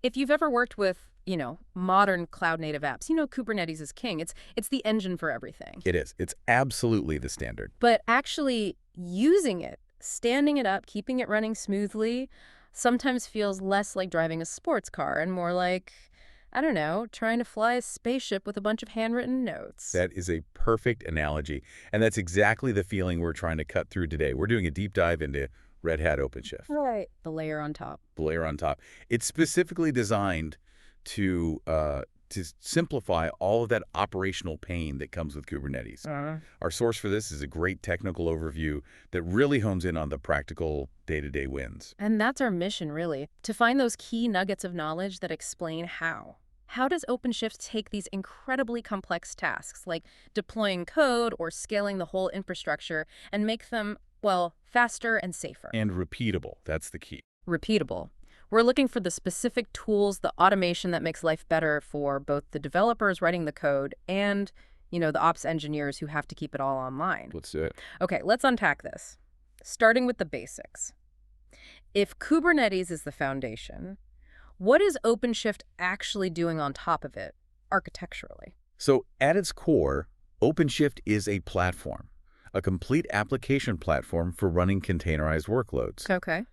If you've ever worked with, modern cloud-native apps, Kubernetes is king. It's the engine for everything. It is. It's absolutely the standard. But actually using it, standing it up, keeping it running smoothly, sometimes feels less like driving a sports car and more like, I don't know, trying to fly a spaceship with a bunch of handwritten notes. That is a perfect analogy. And that's exactly the feeling we're trying to cut through today. We're doing a deep dive into Red Hat OpenShift. Right. The layer on top. The layer on top. It's specifically designed to simplify all of that operational pain that comes with Kubernetes. Our source for this is a great technical overview that really hones in on the practical day-to-day wins. And that's our mission, really, to find those key nuggets of knowledge that explain how. How does OpenShift take these incredibly complex tasks, like deploying code or scaling the whole infrastructure, and make them, well, faster and safer? And repeatable. That's the key. Repeatable. We're looking for the specific tools, the automation that makes life better for both the developers writing the code and, the ops engineers who have to keep it all online. Let's do it. Okay, let's unpack this. Starting with the basics. If Kubernetes is the foundation, what is OpenShift actually doing on top of it, architecturally? So at its core, OpenShift is a platform, a complete application platform for running containerized workloads. Okay.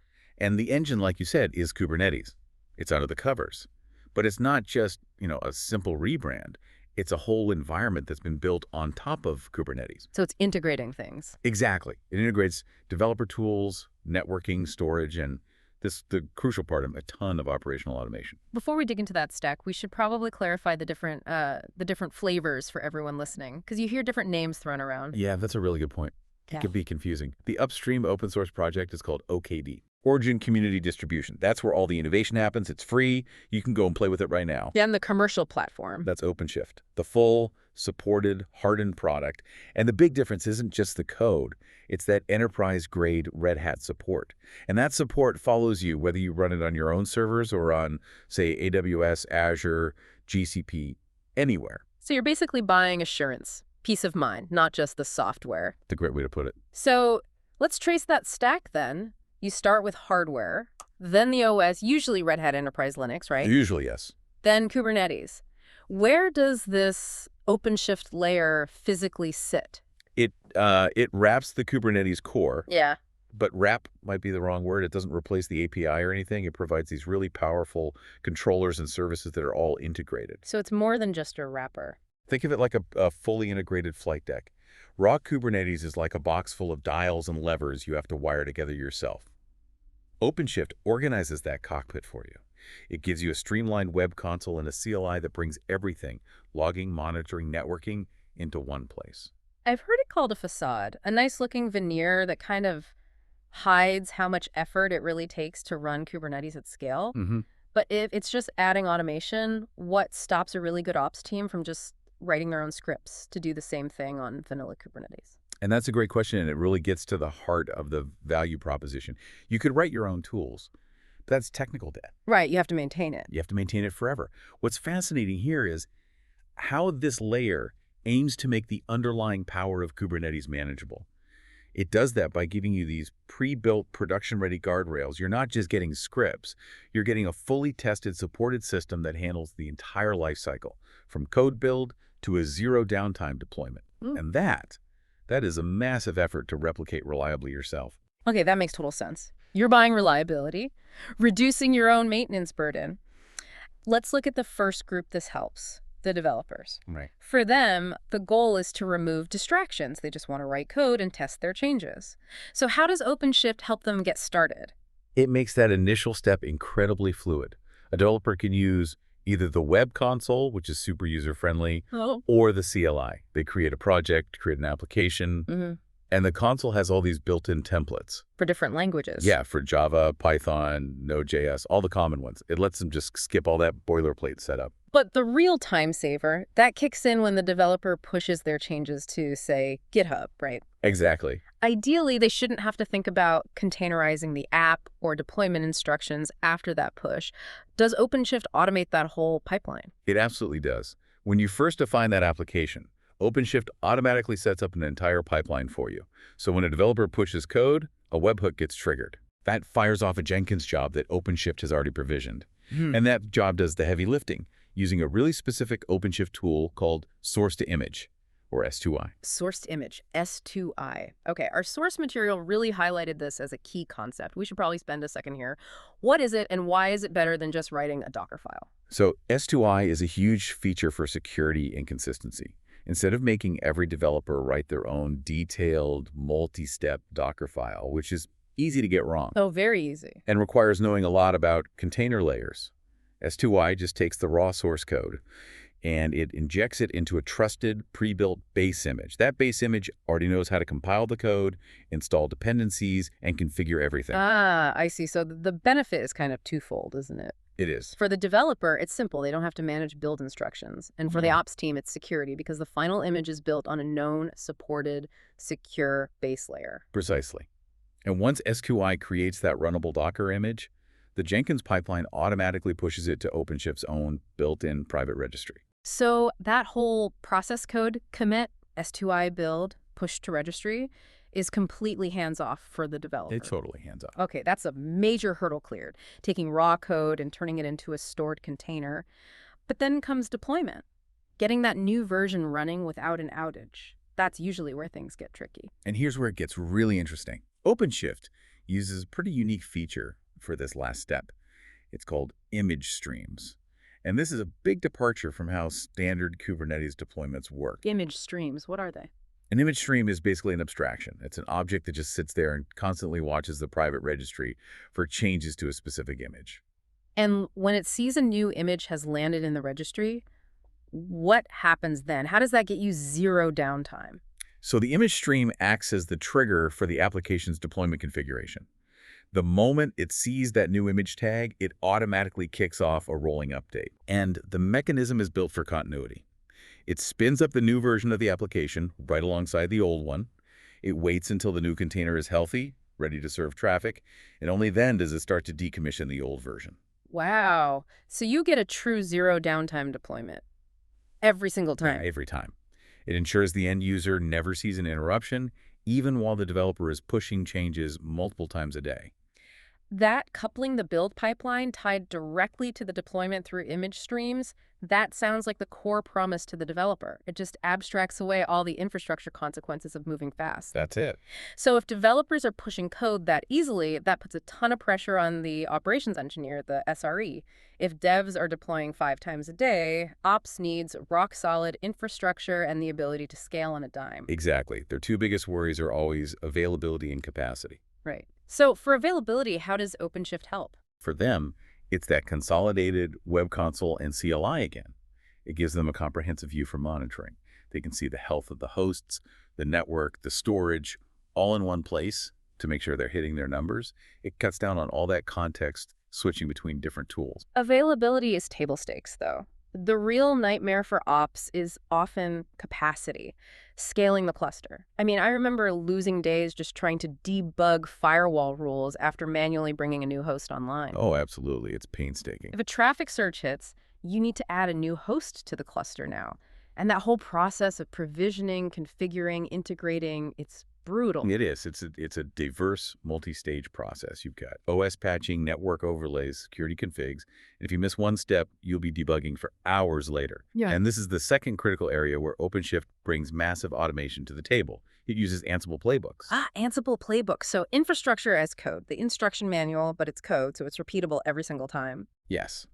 And the engine, like you said, is Kubernetes. It's under the covers. But it's not just, a simple rebrand. It's a whole environment that's been built on top of Kubernetes. So it's integrating things. Exactly. It integrates developer tools, networking, storage, and the crucial part of a ton of operational automation. Before we dig into that stack, we should probably clarify the different flavors for everyone listening, because you hear different names thrown around. Yeah, that's a really good point. Yeah. It can be confusing. The upstream open source project is called OKD. Origin Community Distribution. That's where all the innovation happens. It's free. You can go and play with it right now. Then the commercial platform. That's OpenShift, the full, supported, hardened product. And the big difference isn't just the code. It's that enterprise-grade Red Hat support. And that support follows you whether you run it on your own servers or on, say, AWS, Azure, GCP, anywhere. So you're basically buying assurance, peace of mind, not just the software. That's a great way to put it. So let's trace that stack then. You start with hardware, then the OS, usually Red Hat Enterprise Linux, right? Usually, yes. Then Kubernetes. Where does this OpenShift layer physically sit? It wraps the Kubernetes core. Yeah. But wrap might be the wrong word. It doesn't replace the API or anything. It provides these really powerful controllers and services that are all integrated. So it's more than just a wrapper. Think of it like a fully integrated flight deck. Raw Kubernetes is like a box full of dials and levers you have to wire together yourself. OpenShift organizes that cockpit for you. It gives you a streamlined web console and a CLI that brings everything, logging, monitoring, networking, into one place. I've heard it called a facade, a nice-looking veneer that kind of hides how much effort it really takes to run Kubernetes at scale. But if it's just adding automation, what stops a really good ops team from just writing their own scripts to do the same thing on vanilla Kubernetes? And that's a great question, and it really gets to the heart of the value proposition. You could write your own tools, but that's technical debt. Right, you have to maintain it. You have to maintain it forever. What's fascinating here is how this layer aims to make the underlying power of Kubernetes manageable. It does that by giving you these pre-built production-ready guardrails. You're not just getting scripts. You're getting a fully tested, supported system that handles the entire lifecycle, from code build to a zero downtime deployment. And that is a massive effort to replicate reliably yourself. Okay, that makes total sense. You're buying reliability, reducing your own maintenance burden. Let's look at the first group this helps, the developers. Right. For them, the goal is to remove distractions. They just want to write code and test their changes. So how does OpenShift help them get started? It makes that initial step incredibly fluid. A developer can use either the web console, which is super user-friendly, or the CLI. They create a project, create an application, and the console has all these built-in templates. For different languages. Yeah, for Java, Python, Node.js, all the common ones. It lets them just skip all that boilerplate setup. But the real time saver, that kicks in when the developer pushes their changes to, say, GitHub, right? Exactly. Ideally, they shouldn't have to think about containerizing the app or deployment instructions after that push. Does OpenShift automate that whole pipeline? It absolutely does. When you first define that application, OpenShift automatically sets up an entire pipeline for you. So when a developer pushes code, a webhook gets triggered. That fires off a Jenkins job that OpenShift has already provisioned. And that job does the heavy lifting using a really specific OpenShift tool called source to image, or S2I. Source to image, S2I. Okay, our source material really highlighted this as a key concept. We should probably spend a second here. What is it, and why is it better than just writing a Docker file? So S2I is a huge feature for security and consistency. Instead of making every developer write their own detailed, multi-step Docker file, which is easy to get wrong Oh, very easy. and requires knowing a lot about container layers, S2I just takes the raw source code and it injects it into a trusted, pre-built base image. That base image already knows how to compile the code, install dependencies, and configure everything. Ah, I see. So the benefit is kind of twofold, isn't it? It is. For the developer, it's simple. They don't have to manage build instructions. And for the ops team, it's security because the final image is built on a known, supported, secure base layer. Precisely. And once SQI creates that runnable Docker image, the Jenkins pipeline automatically pushes it to OpenShift's own built-in private registry. So that whole process code commit, S2I build, push to registry, is completely hands-off for the developer. It's totally hands-off. Okay, that's a major hurdle cleared, taking raw code and turning it into a stored container. But then comes deployment, getting that new version running without an outage. That's usually where things get tricky. And here's where it gets really interesting. OpenShift uses a pretty unique feature for this last step. It's called image streams. And this is a big departure from how standard Kubernetes deployments work. Image streams, what are they? An image stream is basically an abstraction. It's an object that just sits there and constantly watches the private registry for changes to a specific image. And when it sees a new image has landed in the registry, what happens then? How does that get you zero downtime? So the image stream acts as the trigger for the application's deployment configuration. The moment it sees that new image tag, it automatically kicks off a rolling update. And the mechanism is built for continuity. It spins up the new version of the application right alongside the old one. It waits until the new container is healthy, ready to serve traffic, and only then does it start to decommission the old version. Wow. So you get a true zero downtime deployment every single time. Every time. It ensures the end user never sees an interruption, even while the developer is pushing changes multiple times a day. That coupling the build pipeline tied directly to the deployment through image streams, that sounds like the core promise to the developer. It just abstracts away all the infrastructure consequences of moving fast. That's it. So if developers are pushing code that easily, that puts a ton of pressure on the operations engineer, the SRE. If devs are deploying 5 times a day, ops needs rock-solid infrastructure and the ability to scale on a dime. Exactly. Their two biggest worries are always availability and capacity. Right. So for availability, how does OpenShift help? For them, it's that consolidated web console and CLI again. It gives them a comprehensive view for monitoring. They can see the health of the hosts, the network, the storage, all in one place to make sure they're hitting their numbers. It cuts down on all that context switching between different tools. Availability is table stakes, though. The real nightmare for ops is often capacity, scaling the cluster. I mean, I remember losing days just trying to debug firewall rules after manually bringing a new host online. Oh, absolutely. It's painstaking. If a traffic surge hits, you need to add a new host to the cluster now. And that whole process of provisioning, configuring, integrating, it's brutal. It is. It's a diverse multi-stage process. You've got OS patching, network overlays, security configs. And if you miss one step, you'll be debugging for hours later. Yeah. And this is the second critical area where OpenShift brings massive automation to the table. It uses Ansible playbooks. Ansible playbooks. So infrastructure as code, the instruction manual, but it's code, so it's repeatable every single time. Yes.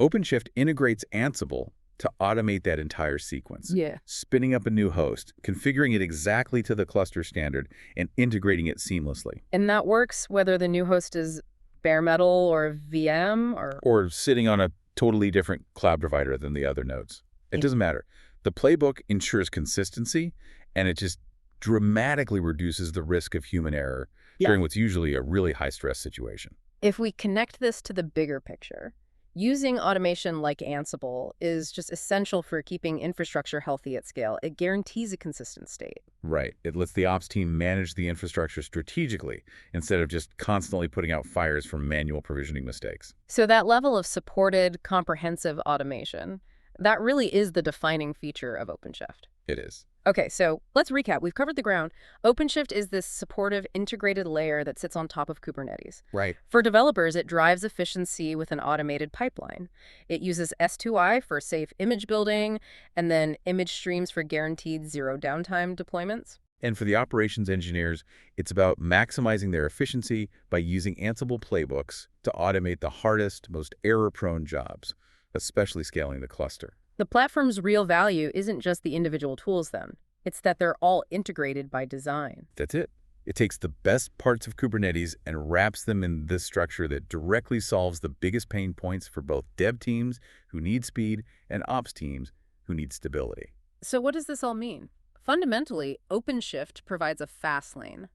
OpenShift integrates Ansible to automate that entire sequence. Yeah. Spinning up a new host, configuring it exactly to the cluster standard, and integrating it seamlessly. And that works whether the new host is bare metal or VM Or sitting on a totally different cloud provider than the other nodes. It doesn't matter. The playbook ensures consistency, and it just dramatically reduces the risk of human error during what's usually a really high-stress situation. If we connect this to the bigger picture, using automation like Ansible is just essential for keeping infrastructure healthy at scale. It guarantees a consistent state. Right. It lets the ops team manage the infrastructure strategically instead of just constantly putting out fires from manual provisioning mistakes. So that level of supported, comprehensive automation, that really is the defining feature of OpenShift. It is. Okay, so let's recap. We've covered the ground. OpenShift is this supportive, integrated layer that sits on top of Kubernetes. Right. For developers, it drives efficiency with an automated pipeline. It uses S2I for safe image building, and then image streams for guaranteed zero downtime deployments. And for the operations engineers, it's about maximizing their efficiency by using Ansible playbooks to automate the hardest, most error-prone jobs, especially scaling the cluster. The platform's real value isn't just the individual tools, then. It's that they're all integrated by design. That's it. It takes the best parts of Kubernetes and wraps them in this structure that directly solves the biggest pain points for both dev teams who need speed and ops teams who need stability. So what does this all mean? Fundamentally, OpenShift provides a fast lane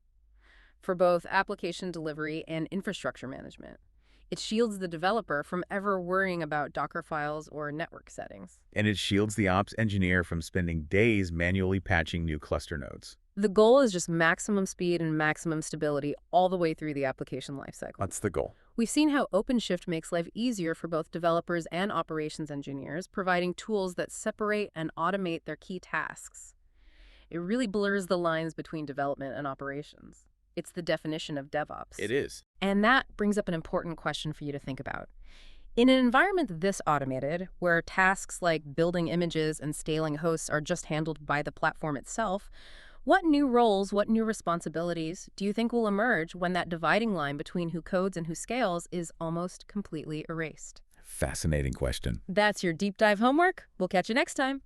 for both application delivery and infrastructure management. It shields the developer from ever worrying about Docker files or network settings. And it shields the ops engineer from spending days manually patching new cluster nodes. The goal is just maximum speed and maximum stability all the way through the application lifecycle. That's the goal. We've seen how OpenShift makes life easier for both developers and operations engineers, providing tools that separate and automate their key tasks. It really blurs the lines between development and operations. It's the definition of DevOps. It is. And that brings up an important question for you to think about. In an environment this automated, where tasks like building images and scaling hosts are just handled by the platform itself, what new roles, what new responsibilities do you think will emerge when that dividing line between who codes and who scales is almost completely erased? Fascinating question. That's your deep dive homework. We'll catch you next time.